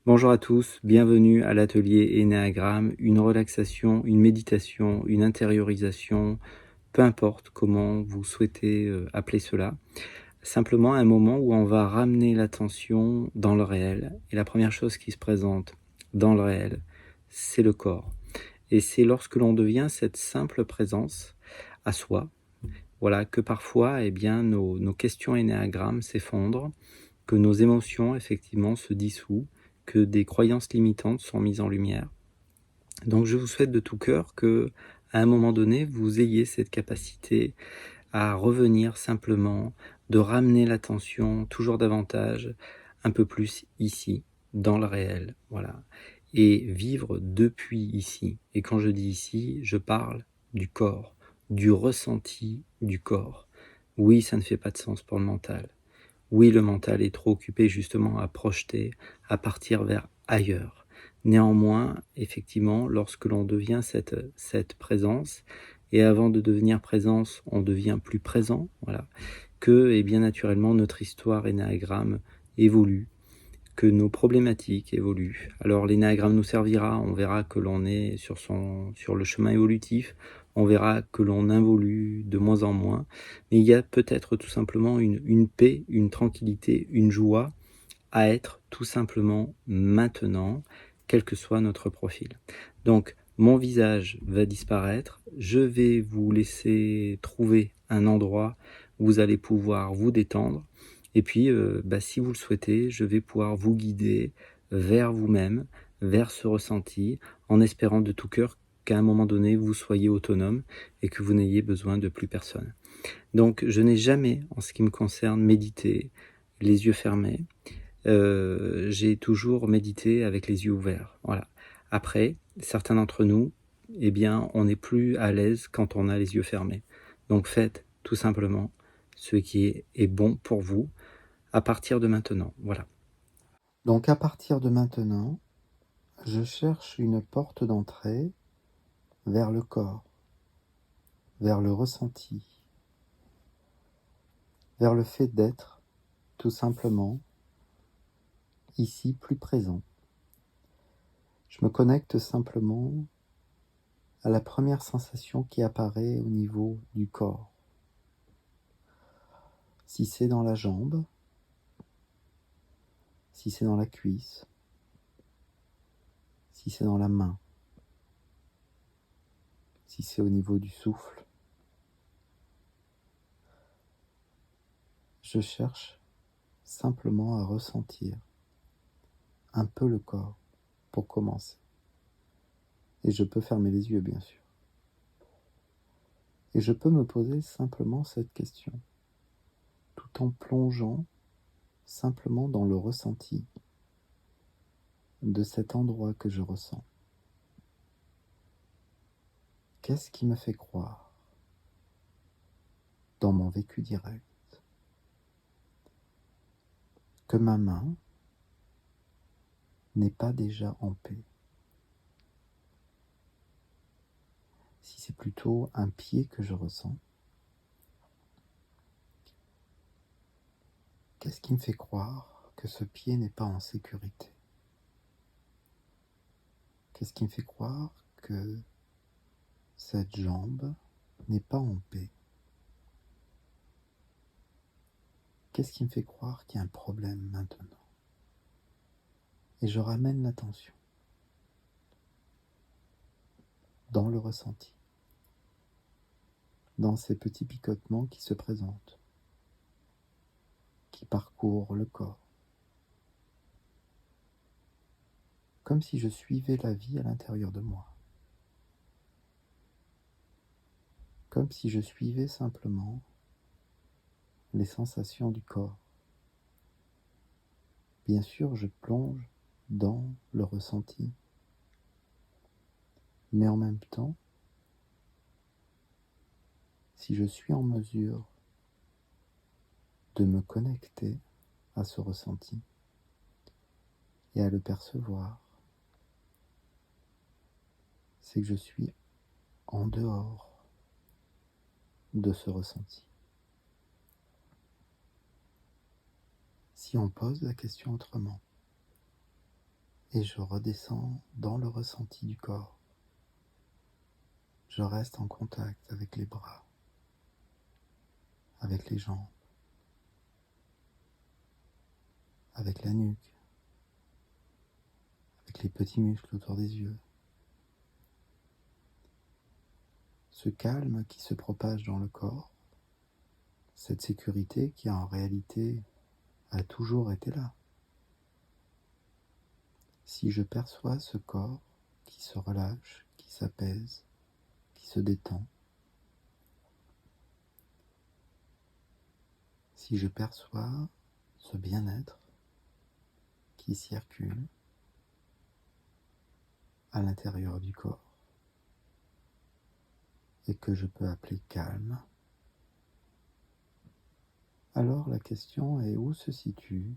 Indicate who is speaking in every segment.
Speaker 1: Bonjour à tous, bienvenue à l'atelier Énéagramme, une relaxation, une méditation, une intériorisation, peu importe comment vous souhaitez appeler cela. Simplement un moment où on va ramener l'attention dans le réel. Et la première chose qui se présente dans le réel, c'est le corps. Et c'est lorsque l'on devient cette simple présence à soi, voilà, que parfois nos questions Énéagrammes s'effondrent, que nos émotions effectivement se dissouent, que des croyances limitantes sont mises en lumière. Donc je vous souhaite de tout cœur que, à un moment donné, vous ayez cette capacité à revenir simplement, de ramener l'attention toujours davantage, un peu plus ici, dans le réel, voilà, et vivre depuis ici. Et quand je dis ici, je parle du corps, du ressenti du corps. Oui, ça ne fait pas de sens pour le mental. Oui, le mental est trop occupé justement à projeter, à partir vers ailleurs. Néanmoins, effectivement, lorsque l'on devient cette présence, et avant de devenir présence, on devient plus présent, voilà, que, et bien naturellement, notre histoire énéagramme évolue, que nos problématiques évoluent. Alors l'énéagramme nous servira, on verra que l'on est sur le chemin évolutif, on verra que l'on évolue de moins en moins, mais il y a peut-être tout simplement une paix, une tranquillité, une joie à être tout simplement maintenant, quel que soit notre profil. Donc mon visage va disparaître, je vais vous laisser trouver un endroit où vous allez pouvoir vous détendre, et puis si vous le souhaitez, je vais pouvoir vous guider vers vous-même, vers ce ressenti, en espérant de tout cœur qu'à un moment donné, vous soyez autonome et que vous n'ayez besoin de plus personne. Donc je n'ai jamais, en ce qui me concerne, médité les yeux fermés. J'ai toujours médité avec les yeux ouverts. Voilà. Après, certains d'entre nous, eh bien, on n'est plus à l'aise quand on a les yeux fermés. Donc faites tout simplement ce qui est bon pour vous à partir de maintenant. Voilà.
Speaker 2: Donc à partir de maintenant, je cherche une porte d'entrée vers le corps, vers le ressenti, vers le fait d'être tout simplement ici plus présent. Je me connecte simplement à la première sensation qui apparaît au niveau du corps. Si c'est dans la jambe, si c'est dans la cuisse, si c'est dans la main, si c'est au niveau du souffle. Je cherche simplement à ressentir un peu le corps pour commencer. Et je peux fermer les yeux, bien sûr. Et je peux me poser simplement cette question, tout en plongeant simplement dans le ressenti de cet endroit que je ressens. Qu'est-ce qui me fait croire, dans mon vécu direct, que ma main n'est pas déjà en paix? Si c'est plutôt un pied que je ressens, qu'est-ce qui me fait croire que ce pied n'est pas en sécurité? Qu'est-ce qui me fait croire que cette jambe n'est pas en paix? Qu'est-ce qui me fait croire qu'il y a un problème maintenant? Et je ramène l'attention dans le ressenti, dans ces petits picotements qui se présentent, qui parcourent le corps, comme si je suivais la vie à l'intérieur de moi, comme si je suivais simplement les sensations du corps. Bien sûr, je plonge dans le ressenti, mais en même temps, si je suis en mesure de me connecter à ce ressenti et à le percevoir, c'est que je suis en dehors de ce ressenti. Si on pose la question autrement, et je redescends dans le ressenti du corps. Je reste en contact avec les bras, avec les jambes, avec la nuque, avec les petits muscles autour des yeux. Ce calme qui se propage dans le corps, cette sécurité qui en réalité a toujours été là. Si je perçois ce corps qui se relâche, qui s'apaise, qui se détend, si je perçois ce bien-être qui circule à l'intérieur du corps et que je peux appeler calme, alors la question est où se situe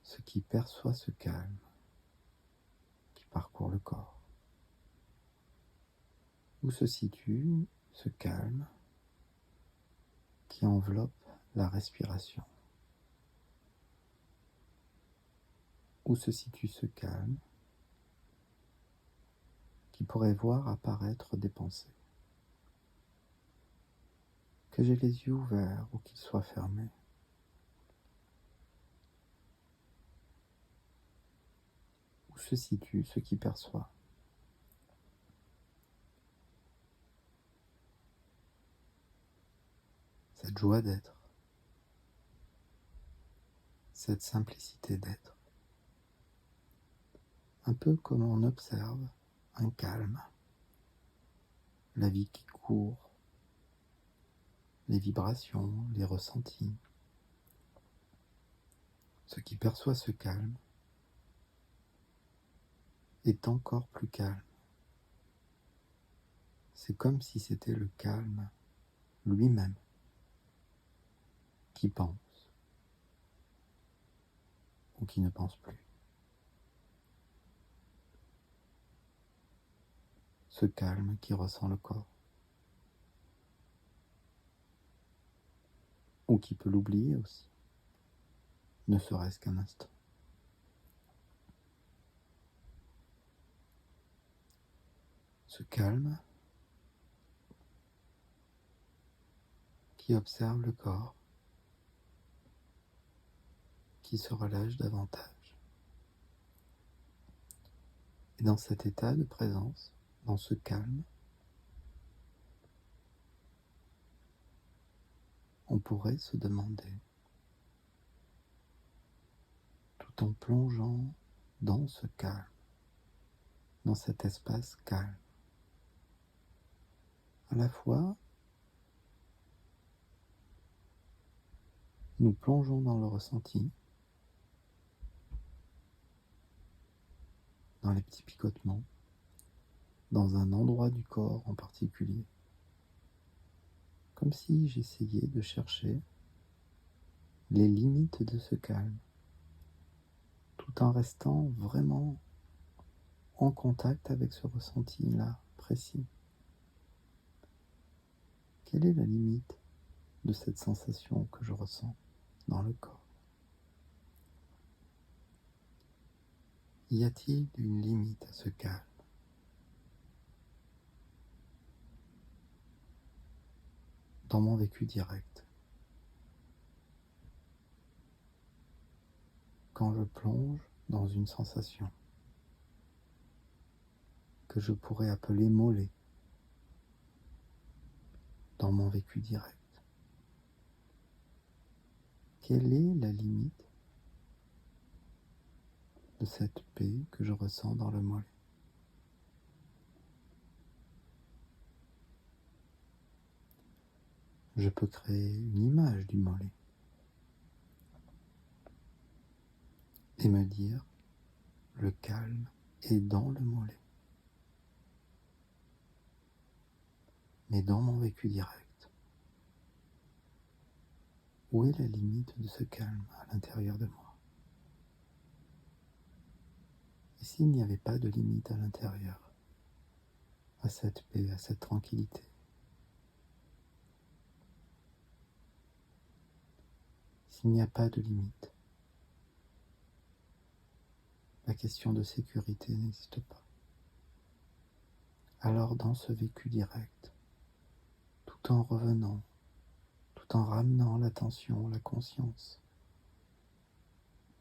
Speaker 2: ce qui perçoit ce calme qui parcourt le corps? Où se situe ce calme qui enveloppe la respiration? Où se situe ce calme qui pourrait voir apparaître des pensées? Que j'ai les yeux ouverts ou qu'ils soient fermés. Où se situe ce qui perçoit? Cette joie d'être, cette simplicité d'être. Un peu comme on observe un calme, la vie qui court, les vibrations, les ressentis. Ce qui perçoit ce calme est encore plus calme. C'est comme si c'était le calme lui-même qui pense ou qui ne pense plus. Ce calme qui ressent le corps ou qui peut l'oublier aussi, ne serait-ce qu'un instant. Ce calme qui observe le corps, qui se relâche davantage. Et dans cet état de présence, dans ce calme, on pourrait se demander, tout en plongeant dans ce calme, dans cet espace calme, à la fois, nous plongeons dans le ressenti, dans les petits picotements, dans un endroit du corps en particulier, comme si j'essayais de chercher les limites de ce calme, tout en restant vraiment en contact avec ce ressenti-là précis. Quelle est la limite de cette sensation que je ressens dans le corps? Y a-t-il une limite à ce calme? Dans mon vécu direct, quand je plonge dans une sensation que je pourrais appeler mollet, dans mon vécu direct, quelle est la limite de cette paix que je ressens dans le mollet? Je peux créer une image du mollet et me dire le calme est dans le mollet. Mais dans mon vécu direct, où est la limite de ce calme à l'intérieur de moi? Et s'il n'y avait pas de limite à l'intérieur, à cette paix, à cette tranquillité? S'il n'y a pas de limite, la question de sécurité n'existe pas. Alors dans ce vécu direct, tout en revenant, tout en ramenant l'attention, la conscience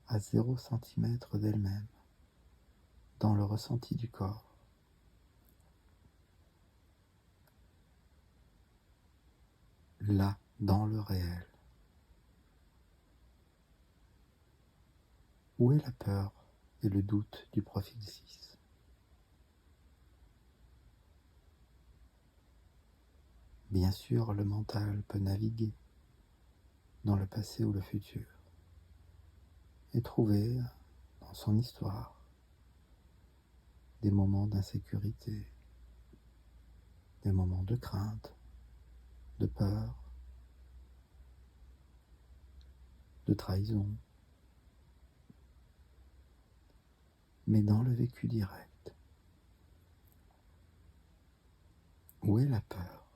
Speaker 2: à 0 centimètre d'elle-même, dans le ressenti du corps, là, dans le réel. Où est la peur et le doute du profil 6 ? Bien sûr, le mental peut naviguer dans le passé ou le futur et trouver dans son histoire des moments d'insécurité, des moments de crainte, de peur, de trahison. Mais dans le vécu direct, où est la peur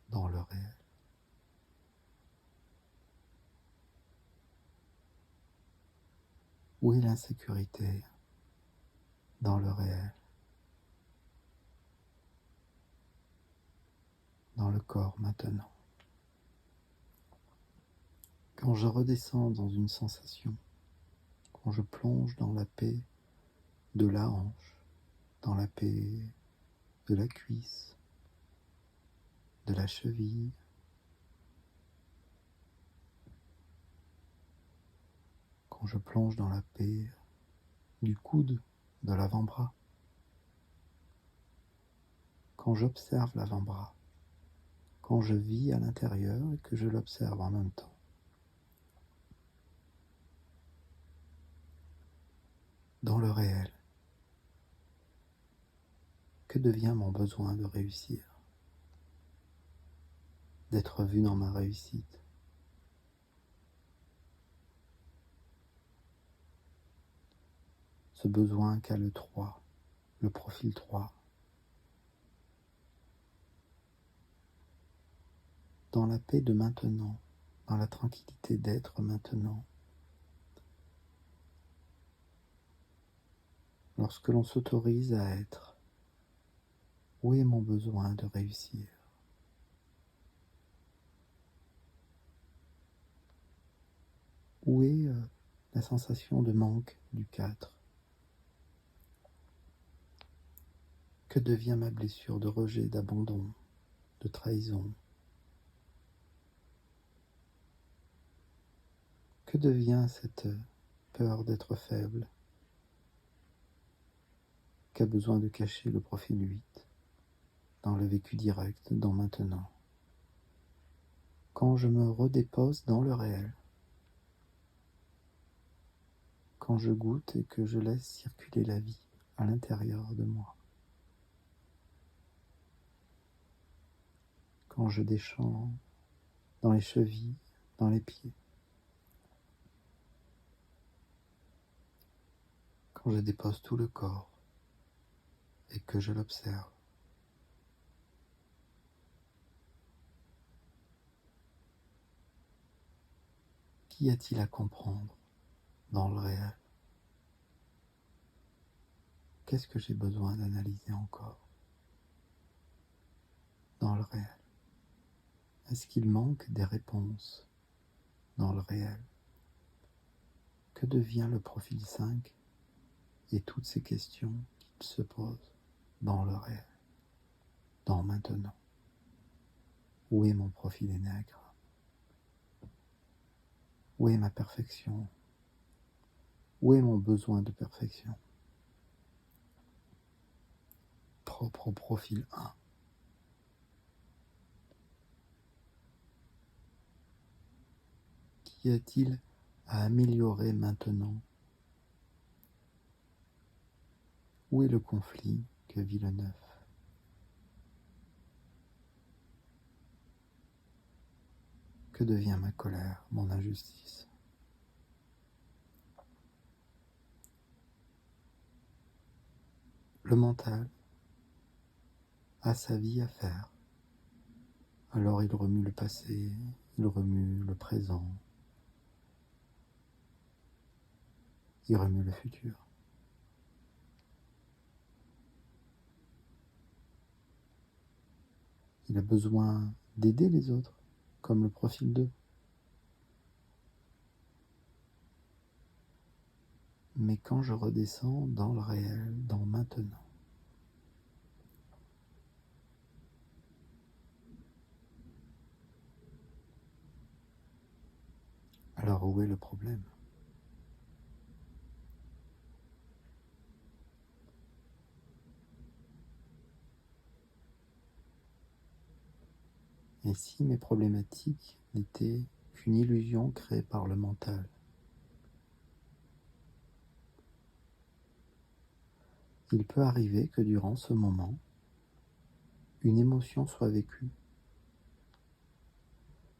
Speaker 2: dans le réel ? Où est l'insécurité dans le réel ? Dans le corps maintenant. Quand je redescends dans une sensation, quand je plonge dans la paix de la hanche, dans la paix de la cuisse, de la cheville, quand je plonge dans la paix du coude, de l'avant-bras, quand j'observe l'avant-bras, quand je vis à l'intérieur et que je l'observe en même temps. Dans le réel, que devient mon besoin de réussir, d'être vu dans ma réussite ? Ce besoin qu'a le 3, le profil 3, dans la paix de maintenant, dans la tranquillité d'être maintenant. Lorsque l'on s'autorise à être, où est mon besoin de réussir ? Où est la sensation de manque du 4 ? Que devient ma blessure de rejet, d'abandon, de trahison ? Que devient cette peur d'être faible qu'a besoin de cacher le profil 8 dans le vécu direct, dans maintenant ? Quand je me redépose dans le réel, quand je goûte et que je laisse circuler la vie à l'intérieur de moi, quand je descends dans les chevilles, dans les pieds, quand je dépose tout le corps et que je l'observe. Qu'y a-t-il à comprendre dans le réel ? Qu'est-ce que j'ai besoin d'analyser encore dans le réel ? Est-ce qu'il manque des réponses dans le réel ? Que devient le profil 5 et toutes ces questions qu'il se pose dans le réel, dans maintenant ? Où est mon profil énéagramme ? Où est ma perfection ? Où est mon besoin de perfection ? Propre au profil 1. Qu'y a-t-il à améliorer maintenant ? Où est le conflit que vit le 9 ? Que devient ma colère, mon injustice ? Le mental a sa vie à faire. Alors il remue le passé, il remue le présent, il remue le futur. Il a besoin d'aider les autres, comme le profil 2. Mais quand je redescends dans le réel, dans maintenant, alors où est le problème? Et si mes problématiques n'étaient qu'une illusion créée par le mental? Il peut arriver que durant ce moment, une émotion soit vécue.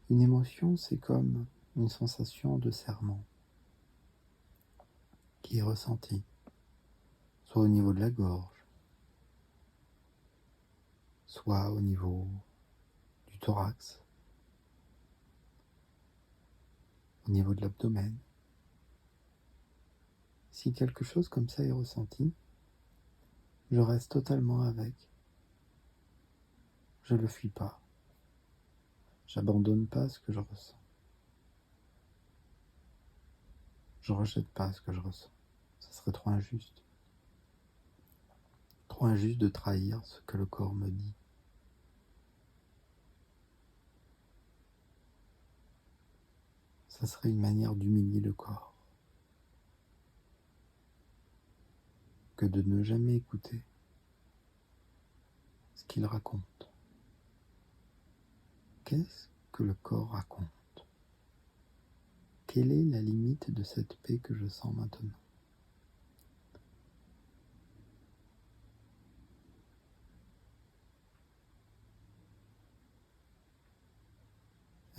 Speaker 2: Une émotion, c'est comme une sensation de serrement qui est ressentie, soit au niveau de la gorge, soit au niveau du thorax, au niveau de l'abdomen. Si quelque chose comme ça est ressenti, je reste totalement avec. Je ne le fuis pas. J'abandonne pas ce que je ressens. Je rejette pas ce que je ressens. Ça serait trop injuste. Trop injuste de trahir ce que le corps me dit. Ça serait une manière d'humilier le corps que de ne jamais écouter ce qu'il raconte. Qu'est-ce que le corps raconte? Quelle est la limite de cette paix que je sens maintenant?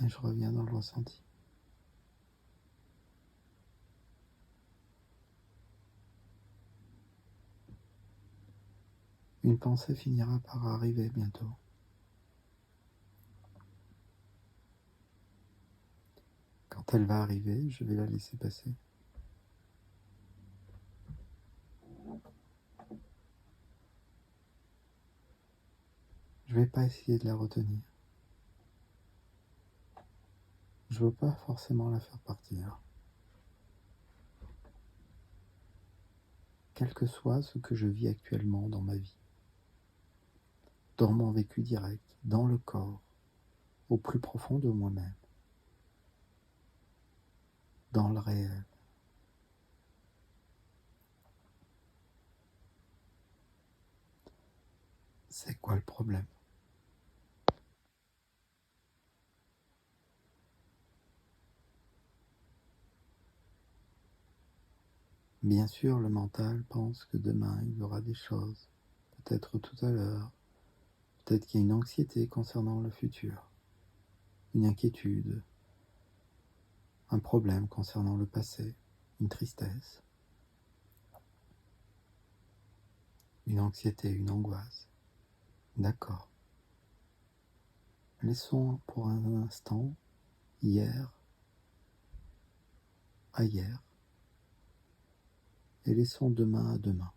Speaker 2: Et je reviens dans le ressenti. Une pensée finira par arriver bientôt. Quand elle va arriver, je vais la laisser passer. Je ne vais pas essayer de la retenir. Je ne veux pas forcément la faire partir. Quel que soit ce que je vis actuellement dans ma vie, dans mon vécu direct, dans le corps, au plus profond de moi-même, dans le réel. C'est quoi le problème? Bien sûr, le mental pense que demain, il y aura des choses, peut-être tout à l'heure, peut-être qu'il y a une anxiété concernant le futur, une inquiétude, un problème concernant le passé, une tristesse, une anxiété, une angoisse. D'accord. Laissons pour un instant hier à hier et laissons demain à demain.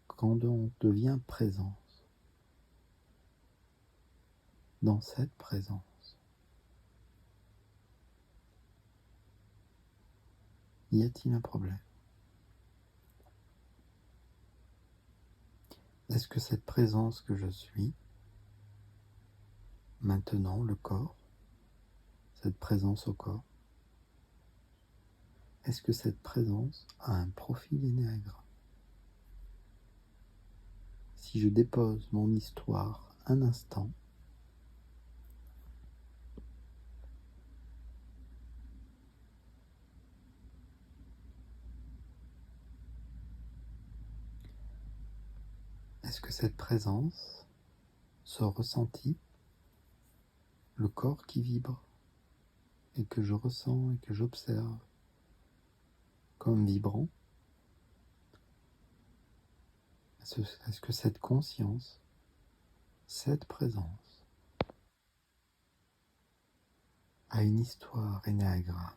Speaker 2: Quand on devient présence, dans cette présence, y a-t-il un problème? Est-ce que cette présence que je suis, maintenant le corps, cette présence au corps, est-ce que cette présence a un profil énéagramme? Si je dépose mon histoire un instant, est-ce que cette présence, ce ressenti, le corps qui vibre et que je ressens et que j'observe comme vibrant, est-ce que cette conscience, cette présence a une histoire énéagramme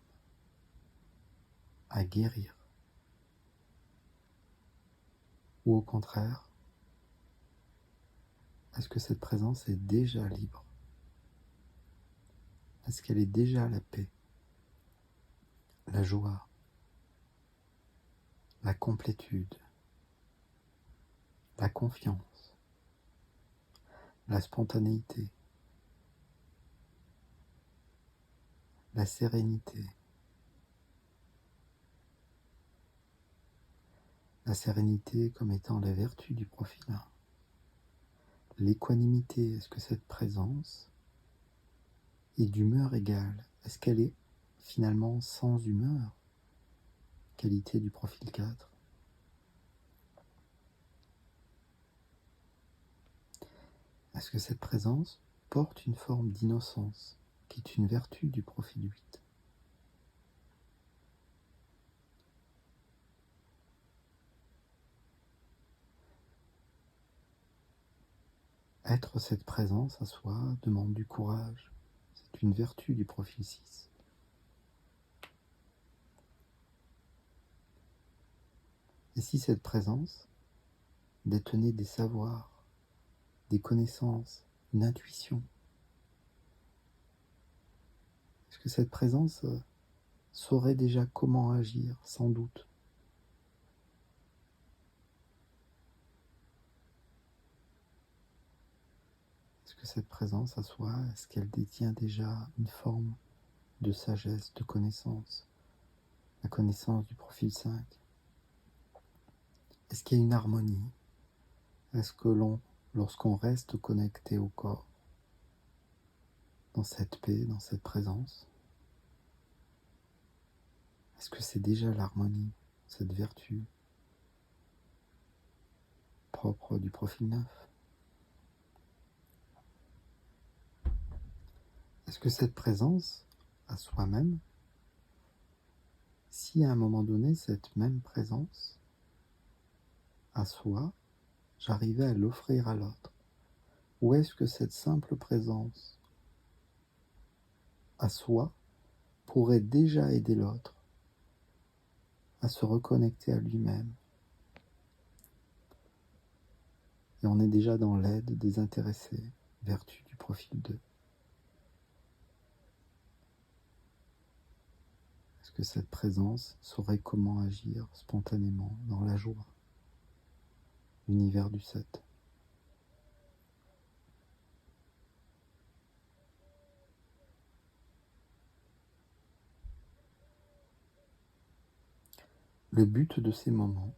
Speaker 2: à guérir? Ou au contraire, Est-ce que cette présence est déjà libre? Est-ce qu'elle est déjà la paix, la joie, la complétude, la confiance, la spontanéité, la sérénité? La sérénité comme étant la vertu du profil 1. L'équanimité, est-ce que cette présence est d'humeur égale? Est-ce qu'elle est finalement sans humeur? Qualité du profil 4. Est-ce que cette présence porte une forme d'innocence, qui est une vertu du profil 8? Être cette présence à soi demande du courage. C'est une vertu du profil 6. Et si cette présence détenait des savoirs, des connaissances, une intuition? Est-ce que cette présence saurait déjà comment agir, sans doute? Est-ce que cette présence à soi, est-ce qu'elle détient déjà une forme de sagesse, de connaissance, la connaissance du profil 5? Est-ce qu'il y a une harmonie? Est-ce que lorsqu'on reste connecté au corps, dans cette paix, dans cette présence, est-ce que c'est déjà l'harmonie, cette vertu propre du profil 9? Est-ce que cette présence à soi-même, si à un moment donné, cette même présence à soi, j'arrivais à l'offrir à l'autre, ou est-ce que cette simple présence à soi pourrait déjà aider l'autre à se reconnecter à lui-même? Et on est déjà dans l'aide désintéressée, vertu du profil 2. Est-ce que cette présence saurait comment agir spontanément dans la joie? L'univers du 7. Le but de ces moments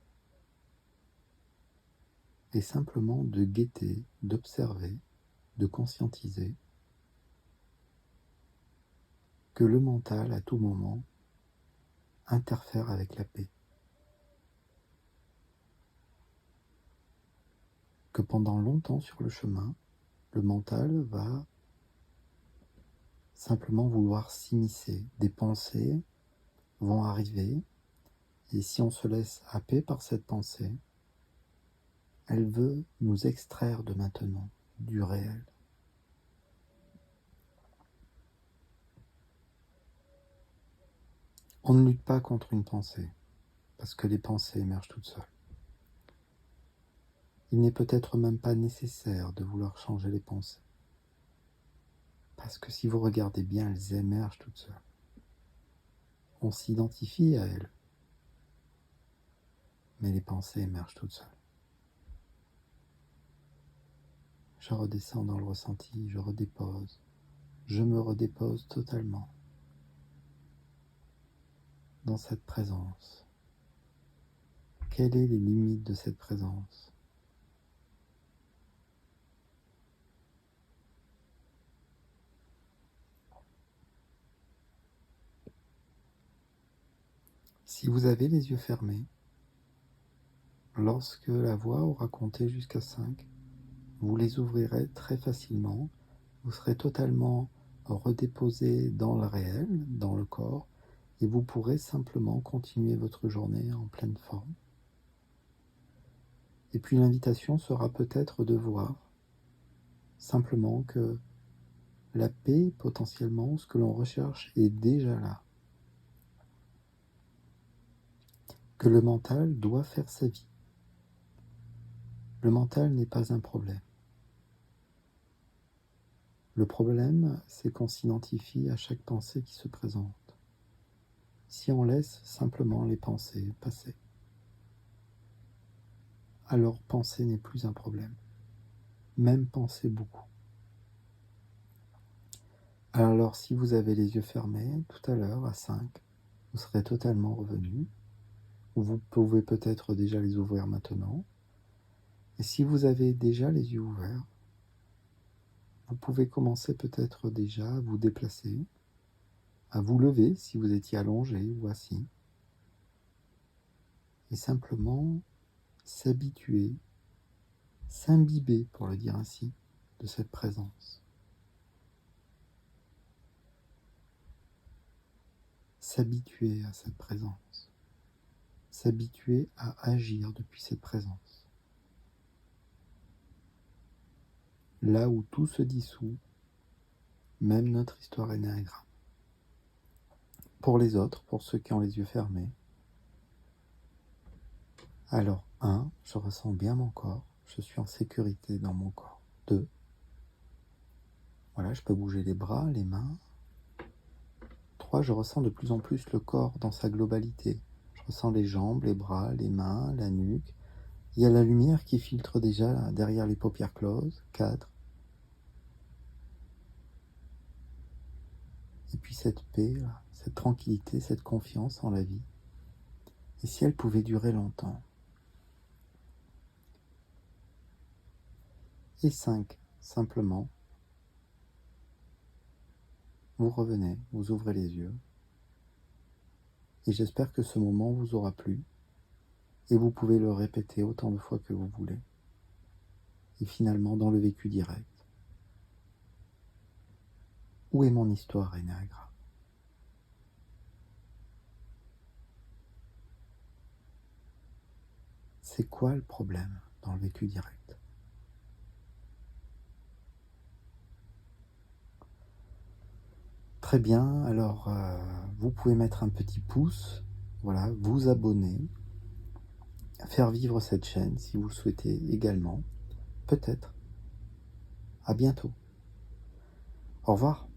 Speaker 2: est simplement de guetter, d'observer, de conscientiser que le mental, à tout moment, interfère avec la paix. Que pendant longtemps sur le chemin, le mental va simplement vouloir s'immiscer. Des pensées vont arriver, et si on se laisse happer par cette pensée, elle veut nous extraire de maintenant, du réel. On ne lutte pas contre une pensée, parce que les pensées émergent toutes seules. Il n'est peut-être même pas nécessaire de vouloir changer les pensées, parce que si vous regardez bien, elles émergent toutes seules. On s'identifie à elles, mais les pensées émergent toutes seules. Je redescends dans le ressenti, je redépose, je me redépose totalement dans cette présence. Quelles sont les limites de cette présence? Si vous avez les yeux fermés, lorsque la voix aura compté jusqu'à 5, vous les ouvrirez très facilement. Vous serez totalement redéposé dans le réel, dans le corps, et vous pourrez simplement continuer votre journée en pleine forme. Et puis l'invitation sera peut-être de voir simplement que la paix, potentiellement, ce que l'on recherche, est déjà là. Que le mental doit faire sa vie. Le mental n'est pas un problème. Le problème, c'est qu'on s'identifie à chaque pensée qui se présente. Si on laisse simplement les pensées passer, alors penser n'est plus un problème. Même penser beaucoup. Alors si vous avez les yeux fermés, tout à l'heure à 5, vous serez totalement revenu. Ou vous pouvez peut-être déjà les ouvrir maintenant. Et si vous avez déjà les yeux ouverts, vous pouvez commencer peut-être déjà à vous déplacer, à vous lever si vous étiez allongé ou assis, et simplement s'habituer, s'imbiber, pour le dire ainsi, de cette présence. S'habituer à cette présence. S'habituer à agir depuis cette présence. Là où tout se dissout, même notre histoire énéagramme. Pour les autres, pour ceux qui ont les yeux fermés, alors 1, je ressens bien mon corps, je suis en sécurité dans mon corps. 2, voilà, je peux bouger les bras, les mains. 3, je ressens de plus en plus le corps dans sa globalité. Je ressens les jambes, les bras, les mains, la nuque. Il y a la lumière qui filtre déjà derrière les paupières closes. 4. Et puis cette paix, cette tranquillité, cette confiance en la vie. Et si elle pouvait durer longtemps. Et 5, simplement, vous revenez, vous ouvrez les yeux. Et j'espère que ce moment vous aura plu. Et vous pouvez le répéter autant de fois que vous voulez. Et finalement, dans le vécu direct. Où est mon histoire énéagramme ? C'est quoi le problème dans le vécu direct ? Très bien, alors vous pouvez mettre un petit pouce, voilà, vous abonner, faire vivre cette chaîne si vous le souhaitez également, peut-être. À bientôt. Au revoir.